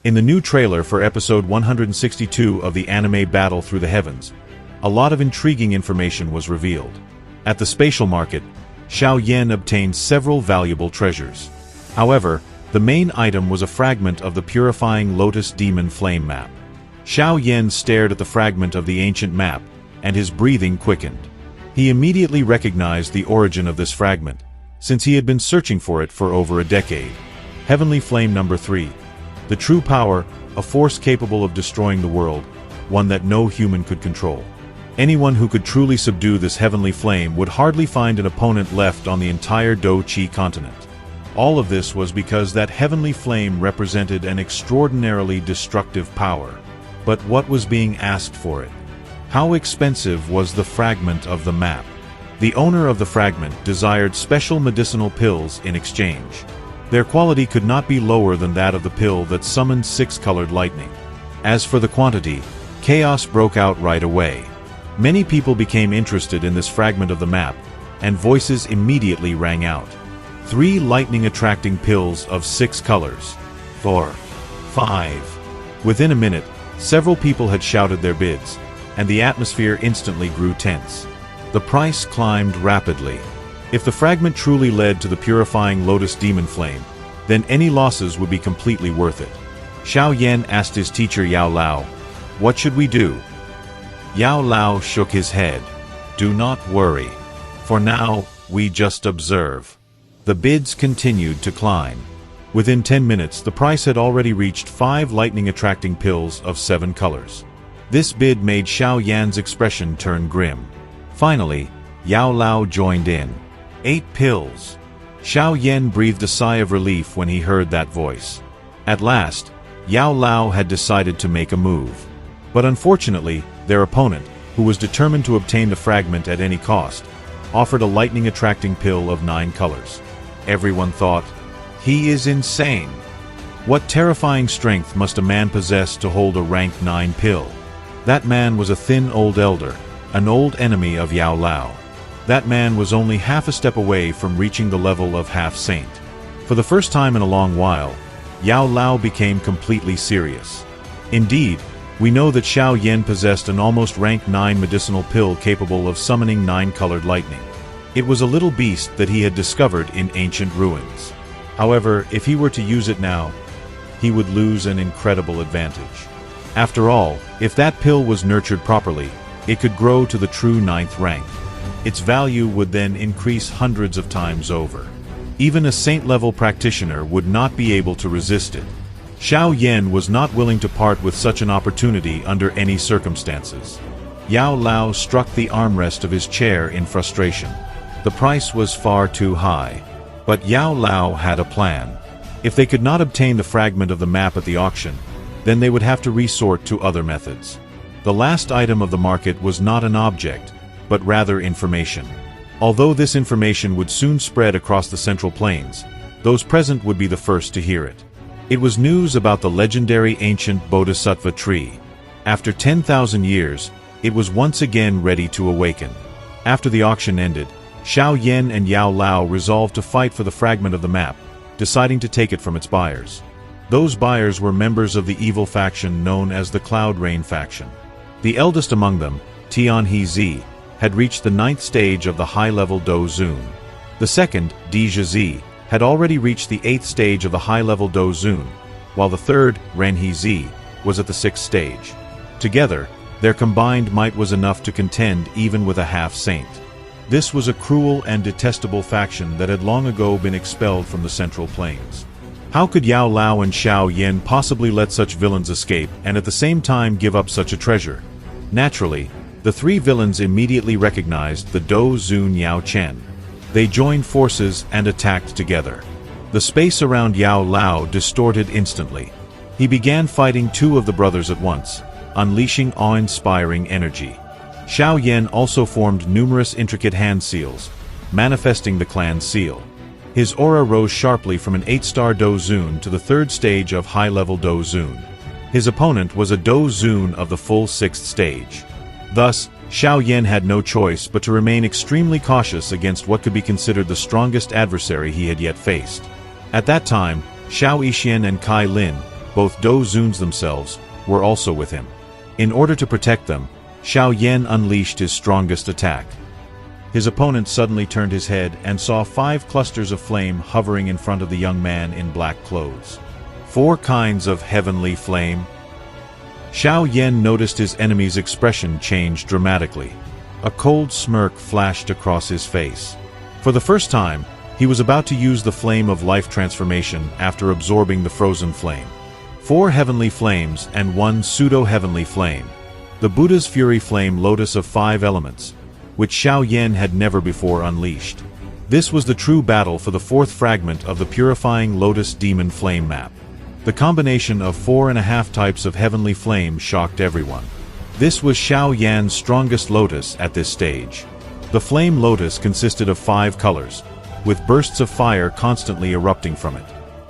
In the new trailer for episode 162 of the anime Battle Through the Heavens, a lot of intriguing information was revealed. At the spatial market, Xiao Yan obtained several valuable treasures. However, the main item was a fragment of the Purifying Lotus Demon Flame map. Xiao Yan stared at the fragment of the ancient map, and his breathing quickened. He immediately recognized the origin of this fragment, since he had been searching for it for over a decade. Heavenly Flame number 3. The true power, a force capable of destroying the world, one that no human could control. Anyone who could truly subdue this heavenly flame would hardly find an opponent left on the entire Do-Chi continent. All of this was because that heavenly flame represented an extraordinarily destructive power. But what was being asked for it? How expensive was the fragment of the map? The owner of the fragment desired special medicinal pills in exchange. Their quality could not be lower than that of the pill that summoned six-colored lightning. As for the quantity, chaos broke out right away. Many people became interested in this fragment of the map, and voices immediately rang out. 3 lightning-attracting pills of 6 colors. 4. 5. Within a minute, several people had shouted their bids, and the atmosphere instantly grew tense. The price climbed rapidly. If the fragment truly led to the Purifying Lotus Demon Flame, then any losses would be completely worth it. Xiao Yan asked his teacher Yao Lao, "What should we do?" Yao Lao shook his head. "Do not worry. For now, we just observe." The bids continued to climb. Within 10 minutes, the price had already reached 5 lightning-attracting pills of 7 colors. This bid made Xiao Yan's expression turn grim. Finally, Yao Lao joined in. 8 pills. Xiao Yan breathed a sigh of relief when he heard that voice. At last, Yao Lao had decided to make a move. But unfortunately, their opponent, who was determined to obtain the fragment at any cost, offered a lightning-attracting pill of 9 colors. Everyone thought, "He is insane. What terrifying strength must a man possess to hold a rank 9 pill?" That man was a thin old elder, an old enemy of Yao Lao. That man was only half a step away from reaching the level of half-saint. For the first time in a long while, Yao Lao became completely serious. Indeed, we know that Xiao Yan possessed an almost rank 9 medicinal pill capable of summoning 9-colored lightning. It was a little beast that he had discovered in ancient ruins. However, if he were to use it now, he would lose an incredible advantage. After all, if that pill was nurtured properly, it could grow to the true 9th rank. Its value would then increase hundreds of times over. Even a saint-level practitioner would not be able to resist it. Xiao Yan was not willing to part with such an opportunity under any circumstances. Yao Lao struck the armrest of his chair in frustration. The price was far too high. But Yao Lao had a plan. If they could not obtain the fragment of the map at the auction, then they would have to resort to other methods. The last item of the market was not an object, but rather information. Although this information would soon spread across the Central Plains, those present would be the first to hear it. It was news about the legendary ancient Bodhisattva tree. After 10,000 years, it was once again ready to awaken. After the auction ended, Xiao Yan and Yao Lao resolved to fight for the fragment of the map, deciding to take it from its buyers. Those buyers were members of the evil faction known as the Cloud Rain faction. The eldest among them, Tianhe Zi, had reached the 9th stage of the high-level Do Zun. The second, Dija Zi, had already reached the 8th stage of the high-level Do Zun, while the third, Renhe Zi, was at the 6th stage. Together, their combined might was enough to contend even with a half-saint. This was a cruel and detestable faction that had long ago been expelled from the Central Plains. How could Yao Lao and Xiao Yan possibly let such villains escape and at the same time give up such a treasure? Naturally, the 3 villains immediately recognized the Do Zun Yao Chen. They joined forces and attacked together. The space around Yao Lao distorted instantly. He began fighting 2 of the brothers at once, unleashing awe-inspiring energy. Xiao Yan also formed numerous intricate hand seals, manifesting the clan seal. His aura rose sharply from an 8-star Do Zun to the 3rd stage of high-level Do Zun. His opponent was a Do Zun of the full 6th stage. Thus, Xiao Yan had no choice but to remain extremely cautious against what could be considered the strongest adversary he had yet faced. At that time, Xiao Yixian and Kai Lin, both Dou Zuns themselves, were also with him. In order to protect them, Xiao Yan unleashed his strongest attack. His opponent suddenly turned his head and saw 5 clusters of flame hovering in front of the young man in black clothes. 4 kinds of heavenly flame. Xiao Yan noticed his enemy's expression change dramatically. A cold smirk flashed across his face. For the first time, he was about to use the flame of life transformation after absorbing the frozen flame. 4 heavenly flames and 1 pseudo-heavenly flame. The Buddha's Fury Flame Lotus of 5 elements, which Xiao Yan had never before unleashed. This was the true battle for the 4th fragment of the Purifying Lotus Demon Flame map. The combination of 4.5 types of heavenly flame shocked everyone. This was Xiao Yan's strongest lotus at this stage. The flame lotus consisted of 5 colors, with bursts of fire constantly erupting from it.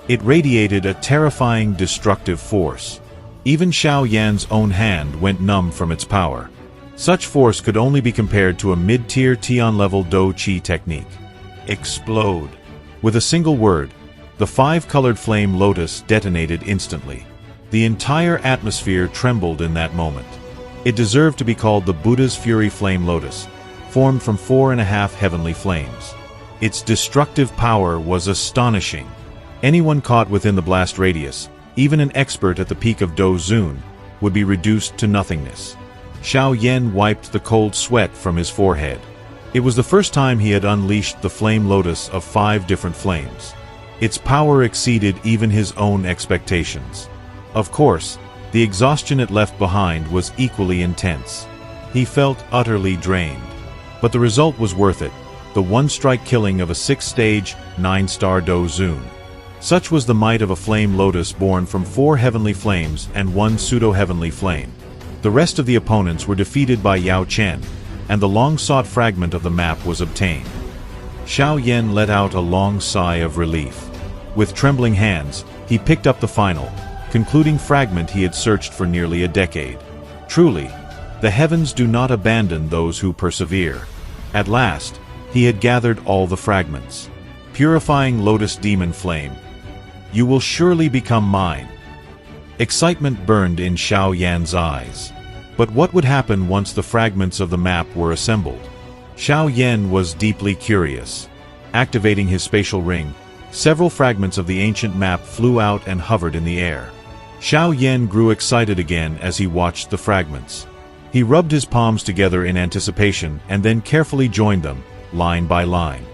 It radiated a terrifying destructive force. Even Xiao Yan's own hand went numb from its power. Such force could only be compared to a mid-tier Tian-level Dou Qi technique. Explode. With a single word, the 5-colored flame lotus detonated instantly. The entire atmosphere trembled in that moment. It deserved to be called the Buddha's Fury Flame Lotus, formed from 4.5 heavenly flames. Its destructive power was astonishing. Anyone caught within the blast radius, even an expert at the peak of Dou Zun, would be reduced to nothingness. Xiao Yan wiped the cold sweat from his forehead. It was the first time he had unleashed the flame lotus of 5 different flames. Its power exceeded even his own expectations. Of course, the exhaustion it left behind was equally intense. He felt utterly drained. But the result was worth it, the one-strike killing of a 6-stage, 9-star Dou Zun. Such was the might of a flame lotus born from 4 heavenly flames and 1 pseudo-heavenly flame. The rest of the opponents were defeated by Yao Chen, and the long-sought fragment of the map was obtained. Xiao Yan let out a long sigh of relief. With trembling hands, he picked up the final, concluding fragment he had searched for nearly a decade. Truly, the heavens do not abandon those who persevere. At last, he had gathered all the fragments. Purifying Lotus Demon Flame. You will surely become mine. Excitement burned in Xiao Yan's eyes. But what would happen once the fragments of the map were assembled? Xiao Yan was deeply curious. Activating his spatial ring, several fragments of the ancient map flew out and hovered in the air. Xiao Yan grew excited again as he watched the fragments. He rubbed his palms together in anticipation and then carefully joined them, line by line.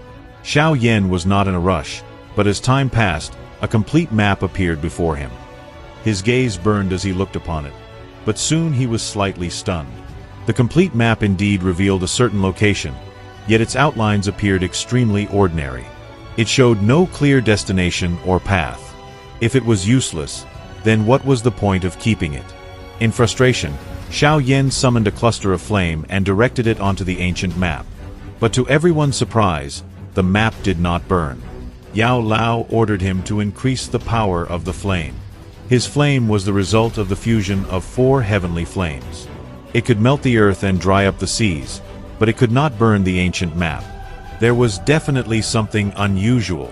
Xiao Yan was not in a rush, but as time passed, a complete map appeared before him. His gaze burned as he looked upon it, but soon he was slightly stunned. The complete map indeed revealed a certain location, yet its outlines appeared extremely ordinary. It showed no clear destination or path. If it was useless, then what was the point of keeping it? In frustration, Xiao Yan summoned a cluster of flame and directed it onto the ancient map. But to everyone's surprise, the map did not burn. Yao Lao ordered him to increase the power of the flame. His flame was the result of the fusion of 4 heavenly flames. It could melt the earth and dry up the seas, but it could not burn the ancient map. There was definitely something unusual.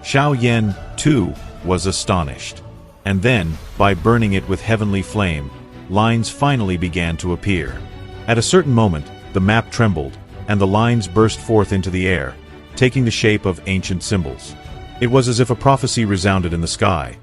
Xiao Yan, too, was astonished. And then, by burning it with heavenly flame, lines finally began to appear. At a certain moment, the map trembled, and the lines burst forth into the air, taking the shape of ancient symbols. It was as if a prophecy resounded in the sky.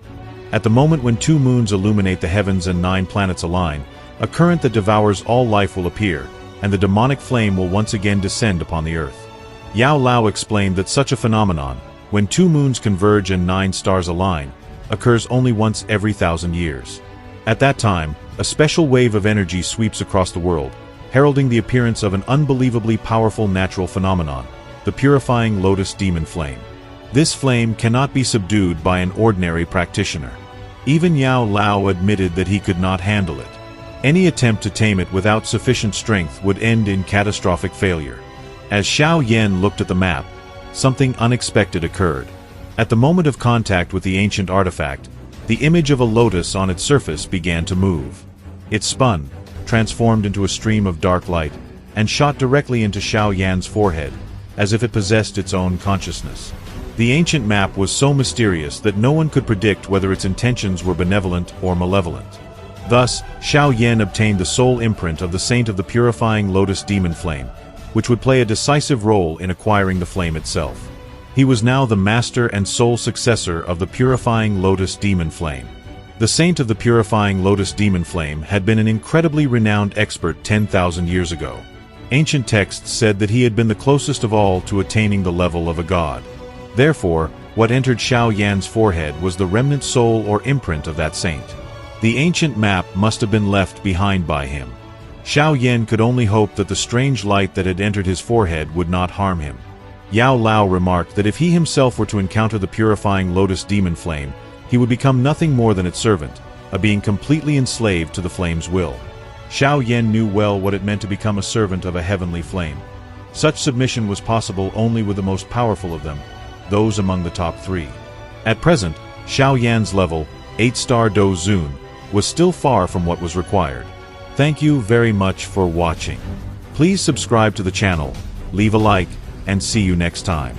At the moment when 2 moons illuminate the heavens and 9 planets align, a current that devours all life will appear, and the demonic flame will once again descend upon the earth. Yao Lao explained that such a phenomenon, when 2 moons converge and 9 stars align, occurs only once every 1,000 years. At that time, a special wave of energy sweeps across the world, heralding the appearance of an unbelievably powerful natural phenomenon, the Purifying Lotus Demon Flame. This flame cannot be subdued by an ordinary practitioner. Even Yao Lao admitted that he could not handle it. Any attempt to tame it without sufficient strength would end in catastrophic failure. As Xiao Yan looked at the map, something unexpected occurred. At the moment of contact with the ancient artifact, the image of a lotus on its surface began to move. It spun, transformed into a stream of dark light, and shot directly into Xiao Yan's forehead, as if it possessed its own consciousness. The ancient map was so mysterious that no one could predict whether its intentions were benevolent or malevolent. Thus, Xiao Yan obtained the soul imprint of the Saint of the Purifying Lotus Demon Flame, which would play a decisive role in acquiring the flame itself. He was now the master and sole successor of the Purifying Lotus Demon Flame. The Saint of the Purifying Lotus Demon Flame had been an incredibly renowned expert 10,000 years ago. Ancient texts said that he had been the closest of all to attaining the level of a god. Therefore, what entered Xiao Yan's forehead was the remnant soul or imprint of that saint. The ancient map must have been left behind by him. Xiao Yan could only hope that the strange light that had entered his forehead would not harm him. Yao Lao remarked that if he himself were to encounter the Purifying Lotus Demon Flame, he would become nothing more than its servant, a being completely enslaved to the flame's will. Xiao Yan knew well what it meant to become a servant of a heavenly flame. Such submission was possible only with the most powerful of them, those among the top 3. At present, Xiao Yan's level, 8-star Do Zun, was still far from what was required. Thank you very much for watching. Please subscribe to the channel, leave a like, and see you next time.